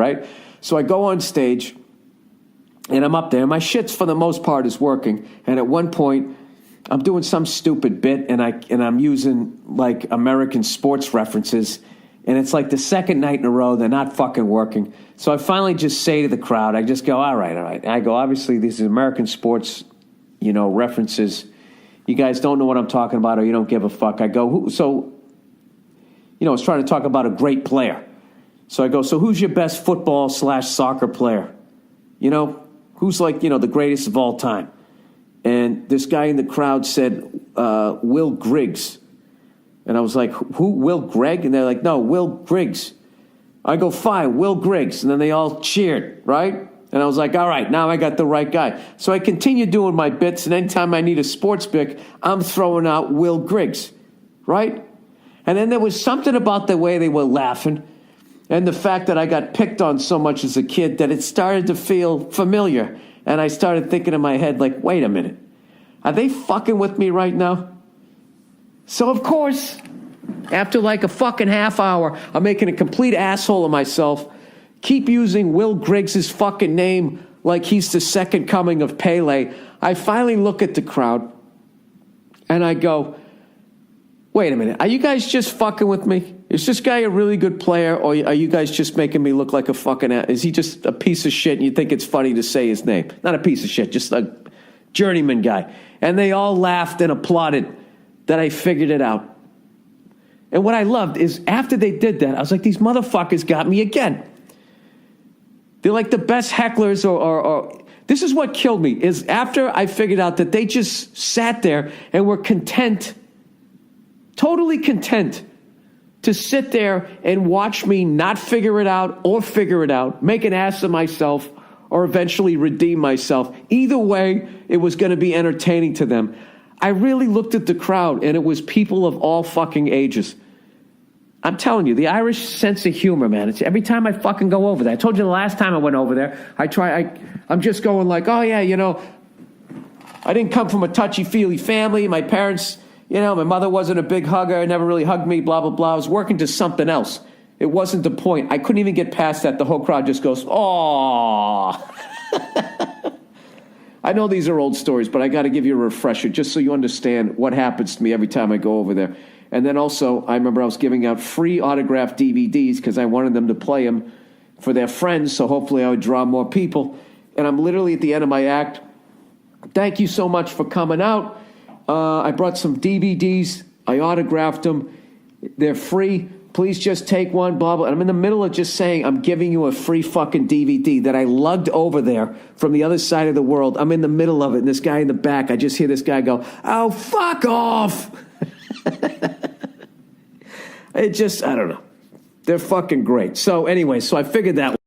right? So I go on stage, and I'm up there. My shit's, for the most part, is working. And at one point, I'm doing some stupid bit, and I'm using, like, American sports references. And it's like the second night in a row, they're not fucking working. So I finally just say to the crowd, I just go, all right. And I go, obviously, these are American sports, references. You guys don't know what I'm talking about, or you don't give a fuck. I go, I was trying to talk about a great player. So I go, so who's your best football/soccer player? Who's like, the greatest of all time? And this guy in the crowd said, Will Griggs. And I was like, who, Will Grigg? And they're like, no, Will Griggs. I go, fine, Will Griggs. And then they all cheered, right? And I was like, all right, now I got the right guy. So I continue doing my bits, and anytime I need a sports pick, I'm throwing out Will Griggs, right? And then there was something about the way they were laughing and the fact that I got picked on so much as a kid that it started to feel familiar. And I started thinking in my head, like, wait a minute. Are they fucking with me right now? So, of course, after like a fucking half hour, I'm making a complete asshole of myself. Keep using Will Griggs' fucking name like he's the second coming of Pele. I finally look at the crowd and I go, wait a minute, are you guys just fucking with me? Is this guy a really good player, or are you guys just making me look like a fucking is he just a piece of shit and you think it's funny to say his name? Not a piece of shit, just a journeyman guy. And they all laughed and applauded that I figured it out. And what I loved is after they did that, I was like, these motherfuckers got me again. They're like the best hecklers, or this is what killed me, is after I figured out that they just sat there and were content, totally content, to sit there and watch me not figure it out or figure it out, make an ass of myself, or eventually redeem myself. Either way, it was going to be entertaining to them. I really looked at the crowd, and it was people of all fucking ages. I'm telling you, the Irish sense of humor, man. It's every time I fucking go over there. I told you the last time I went over there, I'm just going like, oh yeah, I didn't come from a touchy-feely family. My parents, my mother wasn't a big hugger, never really hugged me, blah, blah, blah. I was working to something else. It wasn't the point. I couldn't even get past that. The whole crowd just goes, aww. I know these are old stories, but I got to give you a refresher just so you understand what happens to me every time I go over there. And then also, I remember I was giving out free autographed DVDs because I wanted them to play them for their friends, so hopefully I would draw more people. And I'm literally at the end of my act. Thank you so much for coming out. I brought some DVDs. I autographed them. They're free. Please just take one, blah, blah. And I'm in the middle of just saying I'm giving you a free fucking DVD that I lugged over there from the other side of the world. I'm in the middle of it, and this guy in the back, I just hear this guy go, oh, fuck off. I don't know. They're fucking great. So anyway, I figured that